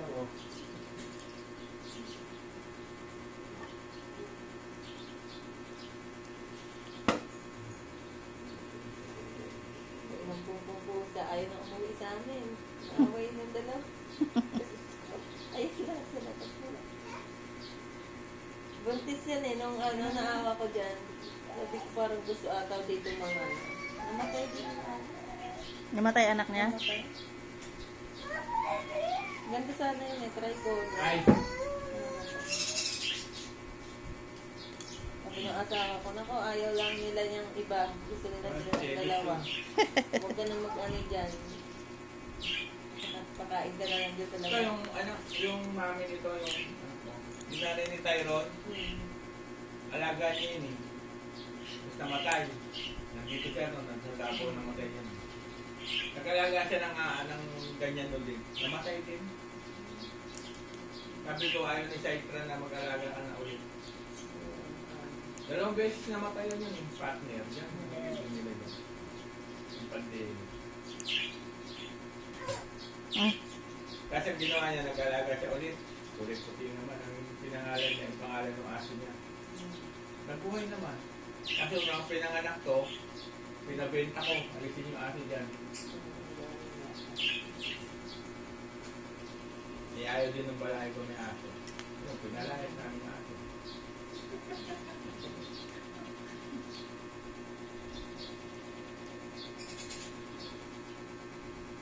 Oo. Magpupupusa. Ayaw na umuwi sa amin. Naaway ng dalaw. Ayun lang sa labas nila. Buntis yan eh. Nung naawa ko dyan. Sabi ko parang gusto ataw dito mga namatay din. Namatay anak niya? Namatay. Ganda sana yun eh. Try ko. Ay! Sabi ng asawa ko, nako, ayaw lang nila niyang iba. Gusto nila sila ng dalawa. Huwag ka na mag-ano dyan. Pakain ka na lang dyan sa Ito labas. yung mami nito, yung nanay ni Tyrone, alaga niya yun eh. Tapos namatay. Nandito siya nung nagsasapo, namatay yun. Nag-alaga siya ng ganyan ulit. Namatay din. Sabi ko, ayaw ni Saitra na mag-alaga ka na ulit. Dalawang beses namatay yun yung partner. Yan, yung nila yun. Yung pandemic. Kasi ang ginawa niya, nag-alaga siya ulit. Ulit puti naman ang pinangalan niya, yung pangalan ng aso niya. Nagbuhay naman. Kasi yung pinanganak to, pinabenta ko, alisin yung aso dyan. Ayaw din ng balay ko may aso. Yung pinalayas namin yung aso.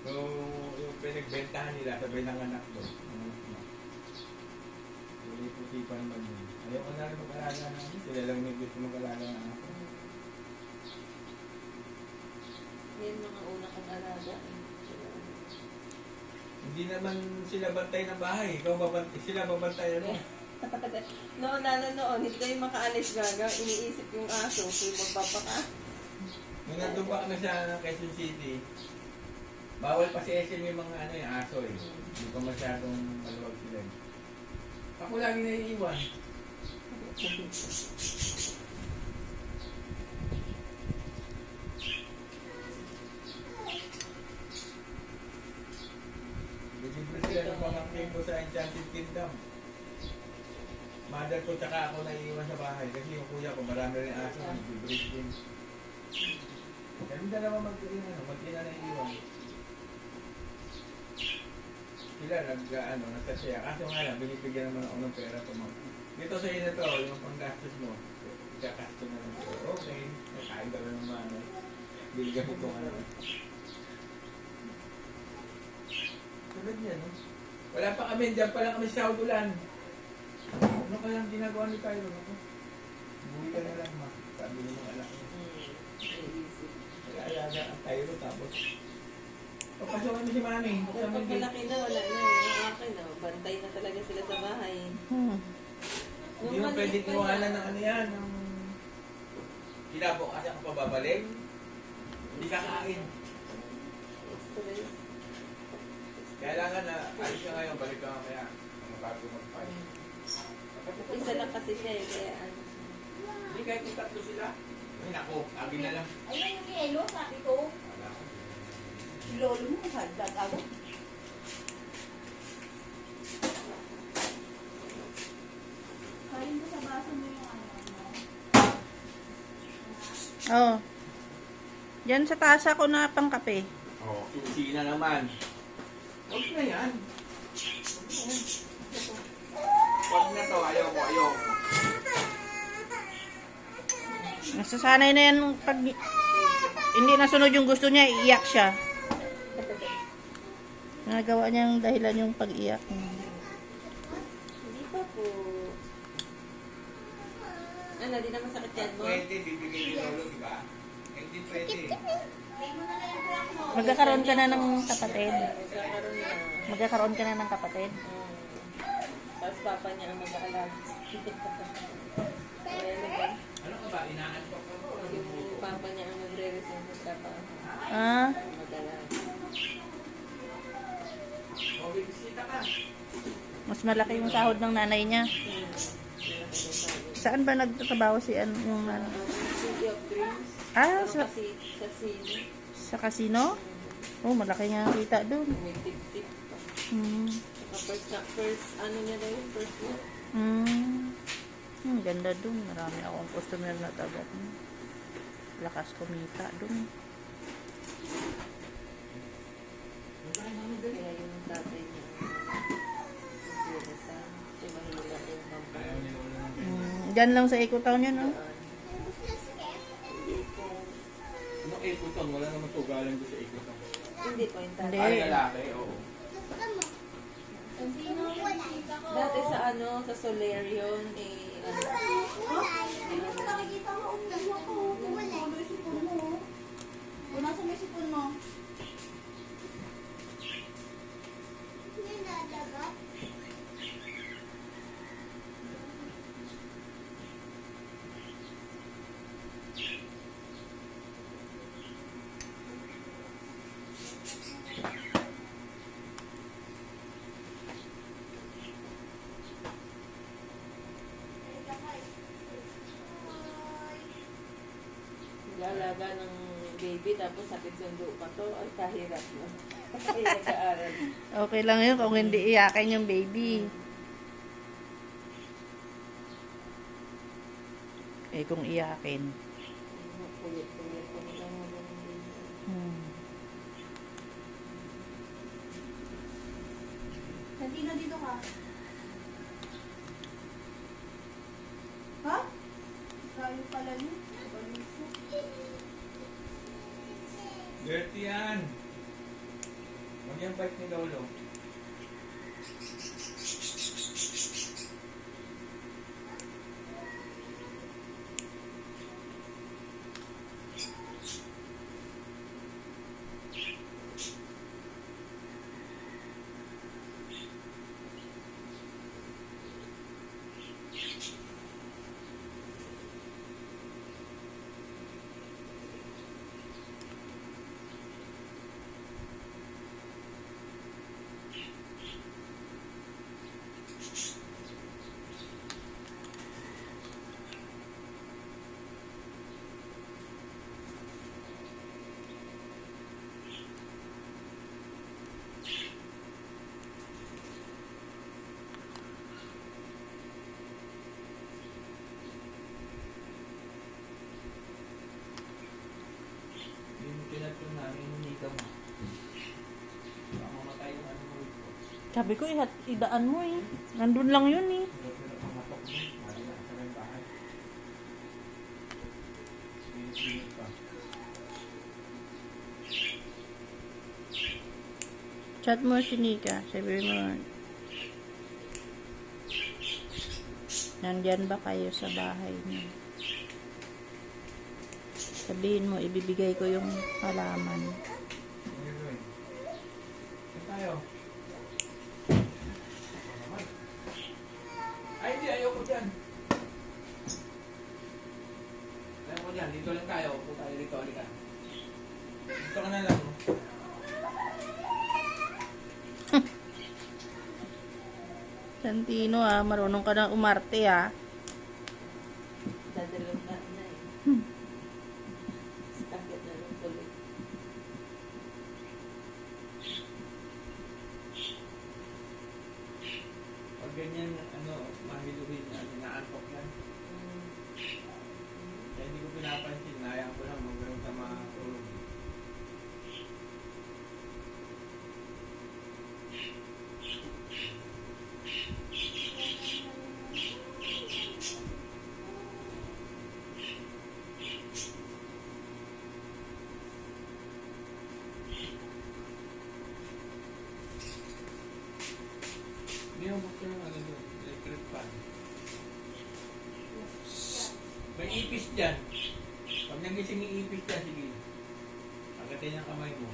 Yung pinagbentahan nila, sabay ng anak ko. Puti-putipan man yun. Ayaw ko na rin mag-alaga namin. Sila lang may gusto mag-alaga ng aso. Yan mga una kong alaga. Hindi naman sila bantay ng bahay. Ikaw babantay, sila babantay ano? Noon, noon, hindi kayo makaalis gaga. Iniisip yung aso, kung magpapaka. Nung natumbak na siya ng Quezon City, bawal pa si SM yung mga yung aso eh. Hindi pa masyadong maluwag sila eh. Ako lagi naiiwan. Libre sila ng pamangkin ko sa Enchanted Kingdom. Mother ko tsaka ako naiiwan sa bahay kasi yung kuya ko marami rin aso, nag-breed din. Kami dalawa mag-ina naiiwan. Sila nagkasaya. Kaso nga lang, binibigyan naman ako ng pera ko. Dito sa inyo to, yung pang-gastos mo, ikakasto na lang. Okay, nakain ka lang ng mga bigyan ko itong ano. Tulad niya, no? Wala pa kami, dyan pa lang kami sa Saudulan. Ano kayang ginagawa ni Tyro? Buwi ka na lang, ma. Sabi ng mga anak niya. Nag-aalaga ang Tyro, tapos papasok kami si Mami. Pag malaki na, wala na. Yung akin, bantay na talaga sila sa bahay. Hindi mo pwede iwanan ng ano yan, ng kinabok kasi ako pababalik. Hindi kakain. Stress. Kailangan na, alis ka ngayon, balik ka mamaya. Mga bago mag-fight. Isa lang kasi siya eh, kaya ano. Hindi kahit yung tatlo sila. Ay naku, abi na lang. Ayun yung yelo, sabi ko. Wala ko. Lolo mo, hagdag ako. Kain mo sa baso mo yung ano mo. Oo. Diyan sa taas ako na pangkape. Oo, susi na naman. Huwag na yan. Huwag na to, ayaw ko. Nasasanay na yan pag hindi nasunod yung gusto niya, iiyak siya. Nagawa niyang dahilan yung pag-iyak. Hindi pa po. Ano, di naman sakit yan mo? Pwede, bibigay ni Lolo, di ba? Hindi pwede. Magkakaroon ka na ng kapatid. Magkakaroon na. Magkakaroon ka na ng kapatid. Tapos papa niya ang mag-aalag. Kaya naman, Ano ka ba? Inaantok ka ba? yung papa niya ang magre-resign sa trabaho. Ah, Mag-aalag. O, bibisita ka. mas malaki yung sahod ng nanay niya. Saan ba nagtatrabaho si yung nanay? City of Dreams. Ah, Sa sa Sino. casino? Oh, malaki nga kita doon. May tip-tip pa. Hmm. Saka first na first, ano niya daw yung first work. Ganda dun. Marami akong customer na tagat. Lakas kumita dun. Kaya yung tatay niya, nagpirasan. Kasi mahirap yung Ayaw nila wala ng ganyan. Diyan lang sa Ecotown yun, no? Hindi po. Anong ikutan? Wala naman tugalan doon sa ikutan. Hindi po yung tatay. Hindi. Ay, lalaki, oo. Kung sino nakikita ko. Dati sa ano, sa Soler yun, eh, ano, Hindi ko nakikita mo. Kuha ko. Kuha yung sipon mo. Kung nasa may sipon mo. nag-aalaga ng baby, tapos sakit sundo pa to, ay kahirap na. Kaya nag-aaral. Okay lang yun kung hindi iyakin yung baby. Eh, kung iyakin. Kulit-kulit pa nila mo ng baby. Santina, dito ka. Ha? Kayo pala yun. Dirty yan. Huwag yung bike ni Lolo. Yung pinatun namin, hindi ka mo. Baka mamatay yung ano mo ito. Sabi ko, idaan mo eh. Nandun lang yun eh. Pero pamatok mo, mali na sa may bahay. Pinit pa. Chat mo si Nika. Sabi mo, nandyan ba kayo sa bahay niyo? Sabihin mo, ibibigay ko yung halaman. Ano yun, Roy? Saan tayo? Ay, hindi. Ayoko dyan. Ayoko dyan. Dito lang tayo. Upo tayo dito. Halika. Dito ka na lang. No? Santino ah, marunong ka na umarte ah. Dadalong na eh. Sakit na ng kulit. Pag ganyan, ano, mahiluhin na, inaantok yan. Kaya hindi ko pinapansin. Nayang ko lang magkaroon sa mga tulog. Hindi mo buksan yung ano doon, electric fan. May ipis dyan. Pag nagising yung ipis dyan, sige. Agatin yung kamay mo.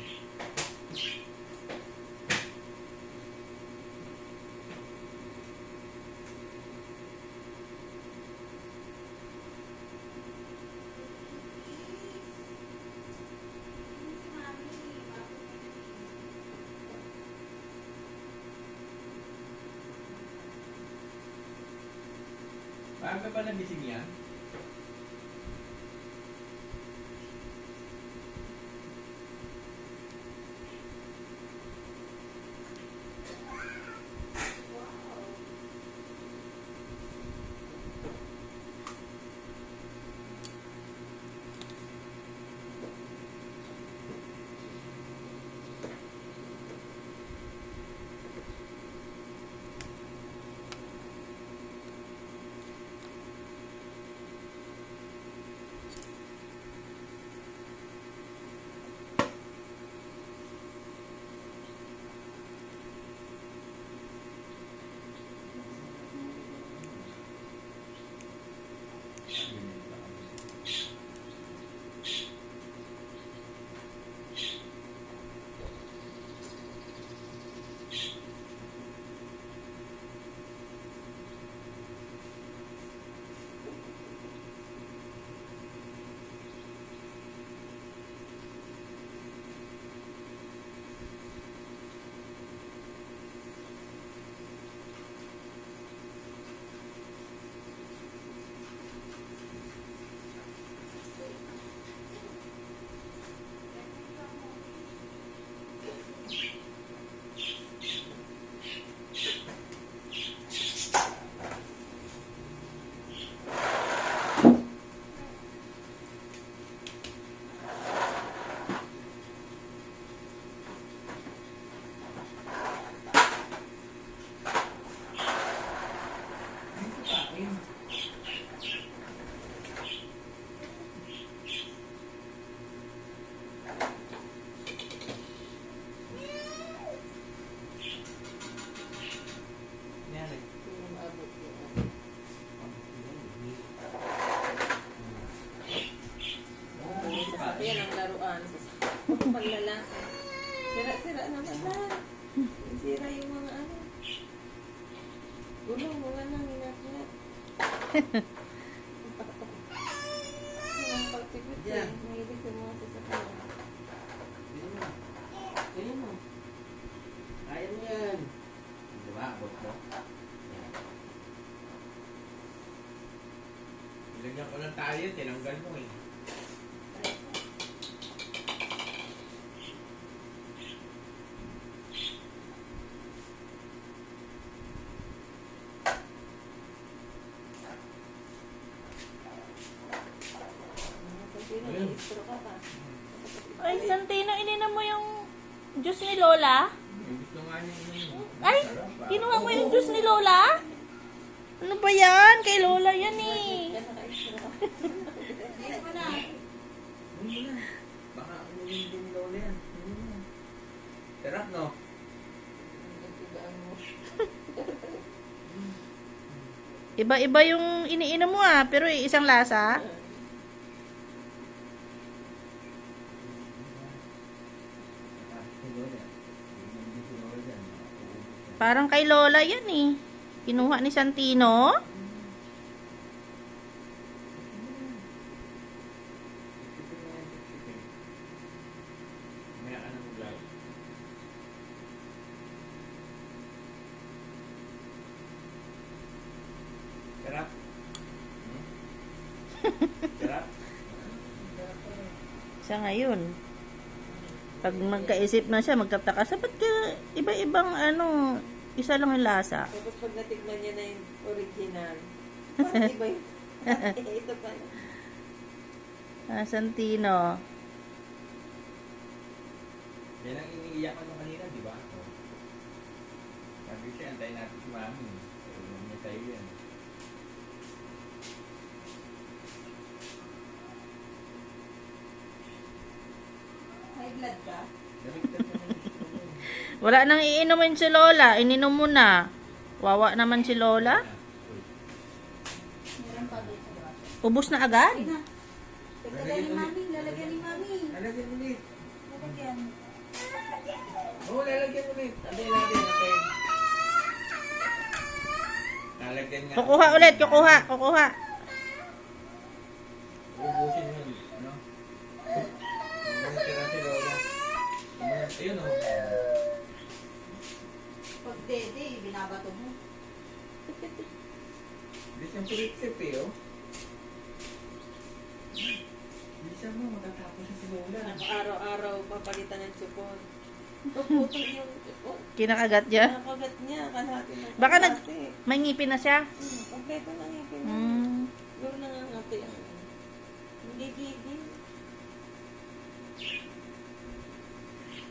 Paano ka pa nagising yan? Ang pagtikot eh. Yan. Mahilig yung mga sasakyan. Ganyan mo. Kaya mo yan. Diba? Abot mo. Yan. Ilagyan ko ng tayo, tinanggal mo eh. Sino, Ayun. registro ka pa. Ay, Santino, ininom mo yung juice ni Lola? Gusto nga niya yun. Ay, kinuha mo yung juice ni Lola? Ano ba yan? Kay Lola yan eh. Kaya naka-extra ka. Hindi ko na. Hindi na. Baka uminom din ni Lola yan. Hindi na. Sarap no? Nagtigaan mo. Iba-iba yung iniinom mo ah, pero isang lasa. Parang kay Lola yan eh. Kinuha ni Santino. Maya ka ng vlog. Sarap? Sarap? Sa ngayon. Pag magkaisip na siya, magtataka sa ba't ka iba-ibang ano, isa lang yung lasa. Tapos pag natikman niya na yung original, parang iba yung... Ito pa. Santino. Yan ang iniiyakan mo kanina, di ba? Sabi siya, antayin natin si Mami. Pero niya tayo yan. High blood ka? Naliktad naman yung gusto mo. Wala nang iinumin si Lola. Ininom mo na. Wawa naman si Lola. Meron pa dito. Ubus na agad. Ay na. Lalagyan ni Mami. Lalagyan ni Mami. Lalagyan ulit. Lalagyan. Oo, lalagyan ulit. Antayin natin, antayin. Lalagyan nga. Kukuha ulit, kukuha. Ubusin yun, no? Ang tira si Lola. Ayun, oh. Pag dede, binabato mo. Bilis yung pulip-sip eh, oh. Bilisan mo, matatapos na si Lola. Araw-araw papalitan ng supon. Paputol yung supon. Kinakagat niya. Nakagat niya, kalahati ng Baka kalahati. may ngipin na siya. Kompleto na ngipin niya. Hmm. Gawin na nga ngati ang... Hindi gigil.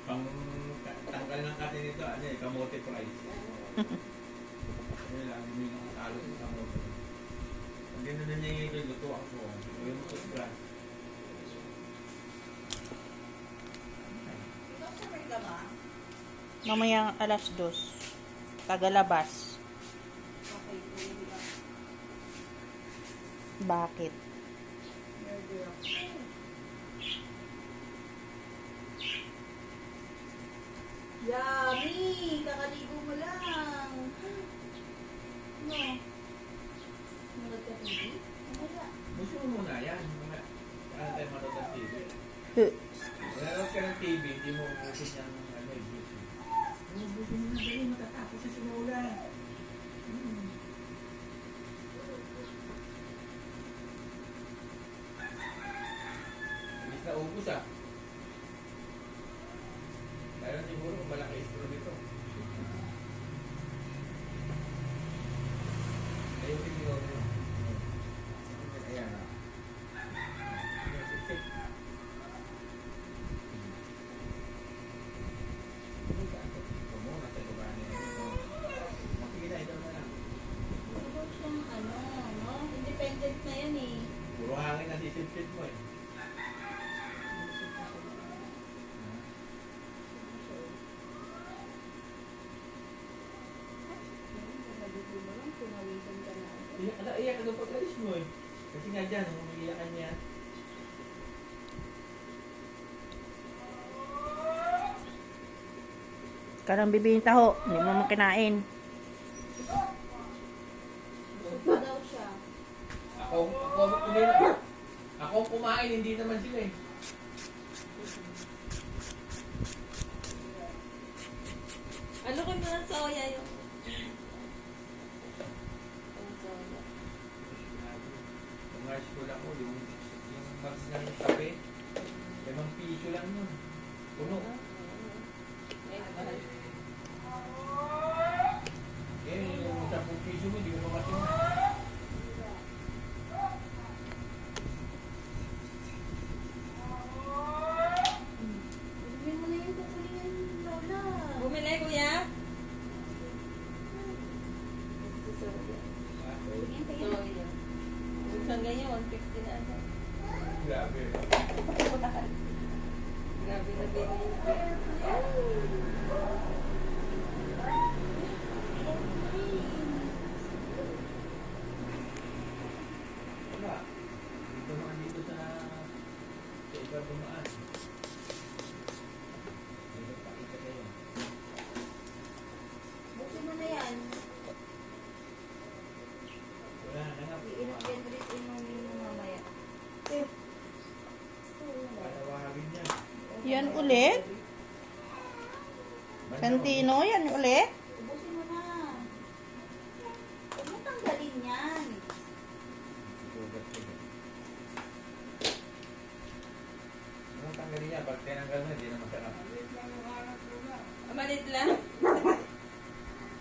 Pang tanggal ng kasi nito, ano eh, kamote fries. Ano lang, hindi nang talo sa kamote. Pag gano'n na niya yung luto ako, yung toothbrush. Ikaw sa ka ba? Mamaya 2:00. Tagalabas. Okay. Bakit? Yummy! Kakaligo mo lang. No. Nunod ka TV? Wala. Gusto mo muna yan. Mga, saan tayo manood ng TV? Huh. Nanood ka ng TV, hindi mo ubusin yung ano, juice. Ubusin mo na dali, matatapos na si Lola. Imbis na ubus ah. Kaya siguro kung malaki istro dito. Ayun din yung ano. Ayan ah. Siksik. Ito mo, nasa iba niya. Sige na, ito na lang. Puro siyang ano, no? Independent na yan eh. Puro hangin na sisipsip mo eh. Kakaligo mo lang, pumawisan ka na. Iyak ka doon pag-alis mo eh. Kasi nga dyan, umiiyakan niya. Karang bibingin taho. Hindi mo makinain. Busog pa daw siya. Ako kumain, hindi naman sila eh. Ano ko mo ng soya yung... Yung soya. Kung high school ako, yung mags ng kape, 5 piso lang yun. Puno. Ay, mahal. Eh, yung 10 piso mo, hindi ko mamasin. Bumili mo na yung kukunin Lola. Bumili, kuya? Soya. Tingin. Soya. Isang ganyan, 150 na ano. Grabe. Grabe na binili. Wala. Dito mga dito sa iba dumaan. Dito pakita kayo. Buksin mo na yan. Wala na nga. Iinom yan ulit inumin mo mamaya. Patawagin niya. Yan ulit? Santino, yan ulit? Ubusin mo na. Huwag mo tanggalin yan. Anong tanggalin niya? Pag tinanggal na, hindi na masarap. Malit lang.